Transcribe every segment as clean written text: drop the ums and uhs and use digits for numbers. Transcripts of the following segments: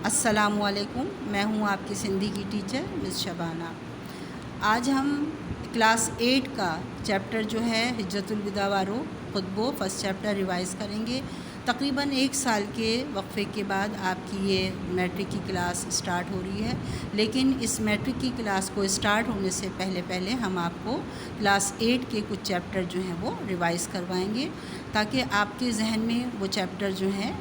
السلام علیکم، میں ہوں آپ کی سندھی کی ٹیچر مس شبانہ۔ آج ہم کلاس 8 کا چیپٹر جو ہے حجۃ الوداع وارو خطبو فرسٹ چیپٹر ریوائز کریں گے۔ تقریباً 1 سال کے وقفے کے بعد آپ کی یہ میٹرک کی کلاس سٹارٹ ہو رہی ہے، لیکن اس میٹرک کی کلاس کو سٹارٹ ہونے سے پہلے ہم آپ کو کلاس 8 کے کچھ چیپٹر جو ہیں وہ ریوائز کروائیں گے، تاکہ آپ کے ذہن میں وہ چیپٹر جو ہیں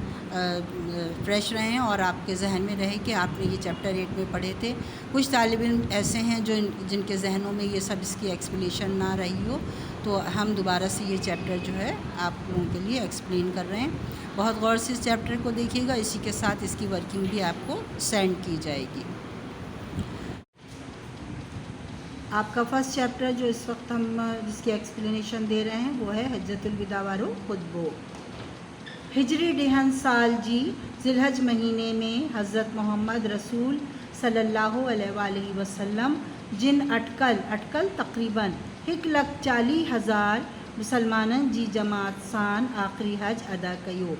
فریش رہیں اور آپ کے ذہن میں رہے کہ آپ نے یہ چیپٹر 8 میں پڑھے تھے۔ کچھ طالب علم ایسے ہیں جن کے ذہنوں میں یہ سب اس کی ایکسپلیشن نہ رہی ہو، تو ہم دوبارہ سے یہ چیپٹر جو ہے آپ لوگوں کے لیے ایکسپلین کر رہے ہیں۔ بہت غور سے اس چیپٹر کو دیکھیے گا، اسی کے ساتھ اس کی ورکنگ بھی آپ کو سینڈ کی جائے گی۔ آپ کا فرسٹ چیپٹر جو اس وقت ہم جس کی ایکسپلینیشن دے رہے ہیں وہ ہے حجۃ الوداع وارو خطبو۔ ہجری ڈہن سال جی ذی الحج مہینے میں حضرت محمد رسول صلی اللہ علیہ وآلہ وسلم جن اٹکل تقریباً 1,40,000 مسلمانن جی جماعت سان آخری حج ادا کیو۔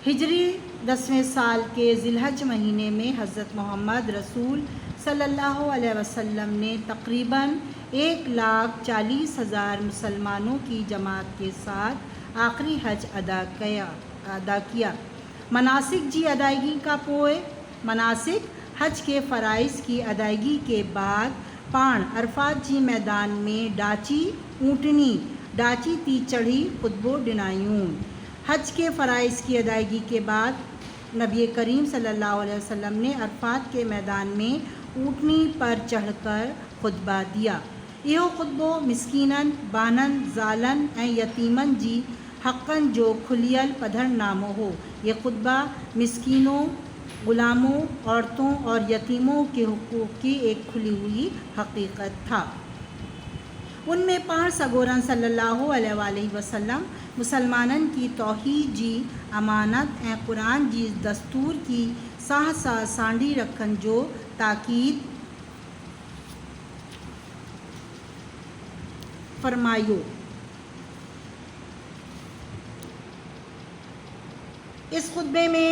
ہجری 10ویں سال کے ذی الحج مہینے میں حضرت محمد رسول صلی اللہ علیہ وسلم نے تقریباً 1,40,000 مسلمانوں کی جماعت کے ساتھ آخری حج ادا کیا۔ مناسک جی ادائیگی کا پوئے مناسک حج کے فرائض کی ادائیگی کے بعد پان عرفات جی میدان میں ڈاچی تی چڑھی خطبو ڈنایون۔ حج کے فرائض کی ادائیگی کے بعد نبی کریم صلی اللہ علیہ وسلم نے عرفات کے میدان میں اونٹنی پر چڑھ کر خطبہ دیا۔ یہ خطبو مسکینن بانن زالن یتیمن جی حقن جو کھلیل پدھر نامو ہو۔ یہ خطبہ مسکینوں، غلاموں، عورتوں اور یتیموں کے حقوق کی ایک کھلی ہوئی حقیقت تھا۔ ان میں پاڑ سگورن صلی اللہ علیہ وآلہ وسلم مسلمانن کی توحید جی امانت قرآن جی دستور کی ساہ سانڈی رکھن جو تاکید فرمایو۔ اس خطبے میں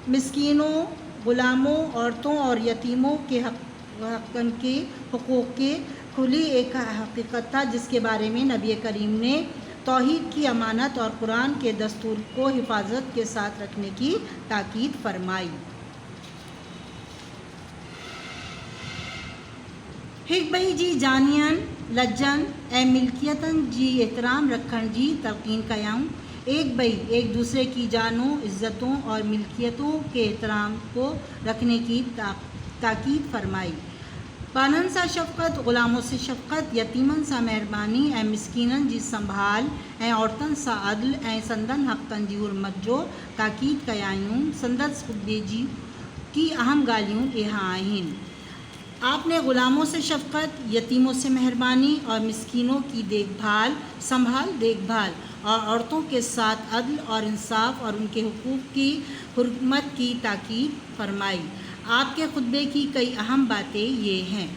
مسکینوں، غلاموں، عورتوں اور یتیموں کے حقوق کی کھلی ایک حقیقت تھا، جس کے بارے میں نبی کریم نے توحید کی امانت اور قرآن کے دستور کو حفاظت کے ساتھ رکھنے کی تاکید فرمائی۔ ہک بئی جی جانین لجن ملکیتن جی احترام رکھن جی تلقین کیاؤں۔ ایک دوسرے کی جانوں، عزتوں اور ملکیتوں کے احترام کو رکھنے کی تاکید فرمائی۔ بانن سا شفقت، غلاموں سے شفقت، یتیمن سا مہربانی، مسکینن جی سنبھال، عورتن سا عدل، سندن حقن جی حرمت جو تاکید کیاؤں۔ سندس خطبے جی کی اہم گالیوں یہاں آئیں۔ آپ نے غلاموں سے شفقت، یتیموں سے مہربانی اور مسکینوں کی دیکھ بھال اور عورتوں کے ساتھ عدل اور انصاف اور ان کے حقوق کی حرمت کی تاکید فرمائی۔ آپ کے خطبے کی کئی اہم باتیں یہ ہیں۔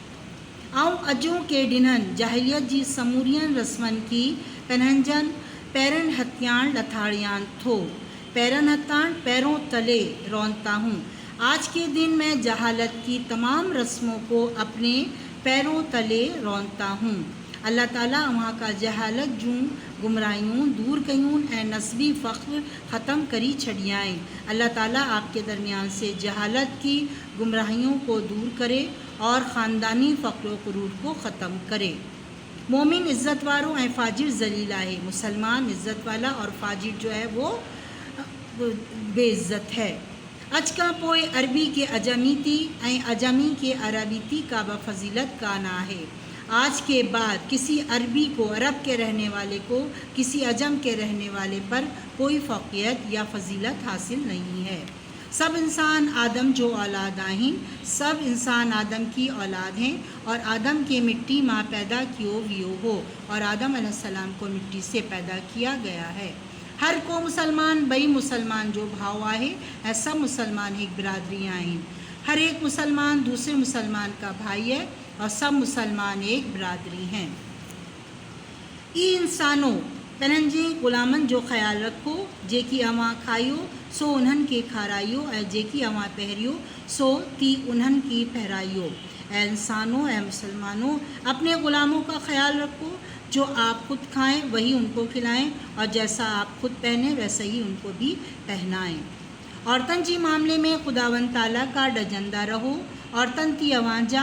آؤں اجوں کے ڈنہن جاہلیت جی سمورین رسمن کی پنہنجن پیرن ہتیان لتھاڑیان تھو۔ پیرن ہتان پیروں تلے رونتا ہوں۔ آج کے دن میں جہالت کی تمام رسموں کو اپنے پیروں تلے رونتا ہوں۔ اللہ تعالیٰ وہاں کا جہالت جوں گمراہیوں دور کیوں، نسبی فخر ختم کری چھڑیائیں۔ اللہ تعالیٰ آپ کے درمیان سے جہالت کی گمراہیوں کو دور کرے اور خاندانی فخر و غرور کو ختم کرے۔ مومن عزت وارو فاجر ذلیلہ ہے۔ مسلمان عزت والا اور فاجر جو ہے وہ بے عزت ہے۔ اج کا پوئے عربی کے اجمیتی اجمی کے عربیتی کا بفضیلت کا نا ہے۔ آج کے بعد کسی عربی کو، عرب کے رہنے والے کو کسی عجم کے رہنے والے پر کوئی فوقیت یا فضیلت حاصل نہیں ہے۔ سب انسان آدم جو اولاد آہیں، سب انسان آدم کی اولاد ہیں اور آدم کے مٹی ماں پیدا کیو ویو ہو، اور آدم علیہ السلام کو مٹی سے پیدا کیا گیا ہے۔ ہر کو مسلمان بئی مسلمان جو بھاؤ آہے، سب مسلمان ایک برادری آہیں۔ ہر ایک مسلمان دوسرے مسلمان کا بھائی ہے اور سب مسلمان ایک برادری ہیں۔ ای انسانوں پنن جي غلامن جو خیال رکھو جيڪي اوهان کائيو سو انهن کي کارائيو ۽ جيڪي اوهان پهريو سو تي انهن کي پهرائيو۔ اے انسانوں، اے مسلمانوں، اپنے غلاموں کا خیال رکھو، جو آپ خود کھائیں وہی ان کو کھلائیں، اور جیسا آپ خود پہنیں ویسا ہی ان کو بھی پہنائیں۔ عورتن جی معاملے میں خداوند تعالیٰ کا ڈجندہ رہو، عورتن تی اوان جا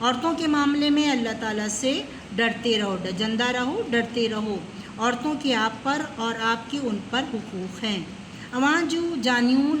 عورتوں کے معاملے میں اللہ تعالیٰ سے ڈرتے رہو، ڈجندہ رہو، ڈرتے رہو۔ عورتوں کے آپ پر اور آپ کے ان پر حقوق ہیں۔ اواں جو جانیون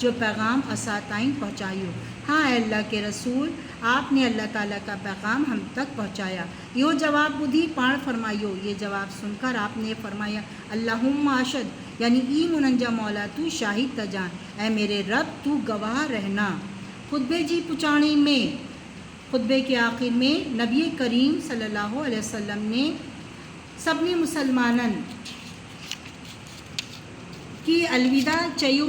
جو پیغام اساتائیں پہنچائیو۔ ہاں اے اللہ کے رسول، آپ نے اللہ تعالیٰ کا پیغام ہم تک پہنچایا۔ یہ جواب بدھی پاڑ فرمائیو، یہ جواب سن کر آپ نے فرمایا اللہم اشد، یعنی ای مننجا مولا تو شاہد تجان، اے میرے رب تو گواہ رہنا۔ خطبے جی پچاڑی میں، خطبے کے آخر میں نبی کریم صلی اللہ علیہ وسلم نے سبنی مسلمانن کی الوداع چیو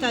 تا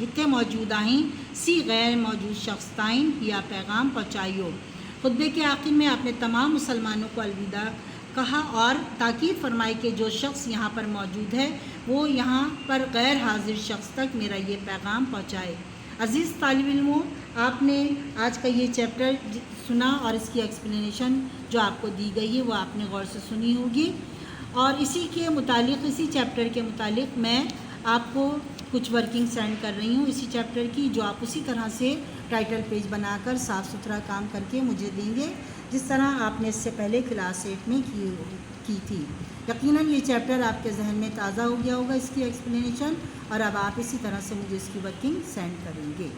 ہتے موجود آہیں سی غیر موجود شخص تائیں یا پیغام پہنچائیو۔ خطبے کے آخر میں آپ نے تمام مسلمانوں کو الوداع کہا اور تاکید فرمائی کہ جو شخص یہاں پر موجود ہے وہ یہاں پر غیر حاضر شخص تک میرا یہ پیغام پہنچائے۔ عزیز طالب علموں، آپ نے آج کا یہ چیپٹر سنا اور اس کی ایکسپلینیشن جو آپ کو دی گئی ہے وہ آپ نے غور سے سنی ہوگی، اور اسی کے متعلق، اسی چیپٹر کے متعلق میں آپ کو کچھ ورکنگ سینڈ کر رہی ہوں اسی چیپٹر کی، جو آپ اسی طرح سے ٹائٹل پیج بنا کر صاف ستھرا کام کر کے مجھے دیں گے جس طرح آپ نے اس سے پہلے کلاس 8 میں کی تھی۔ یقیناً یہ چیپٹر آپ کے ذہن میں تازہ ہو گیا ہوگا اس کی ایکسپلینیشن، اور اب آپ اسی طرح سے مجھے اس کی ورکنگ سینڈ کریں گے۔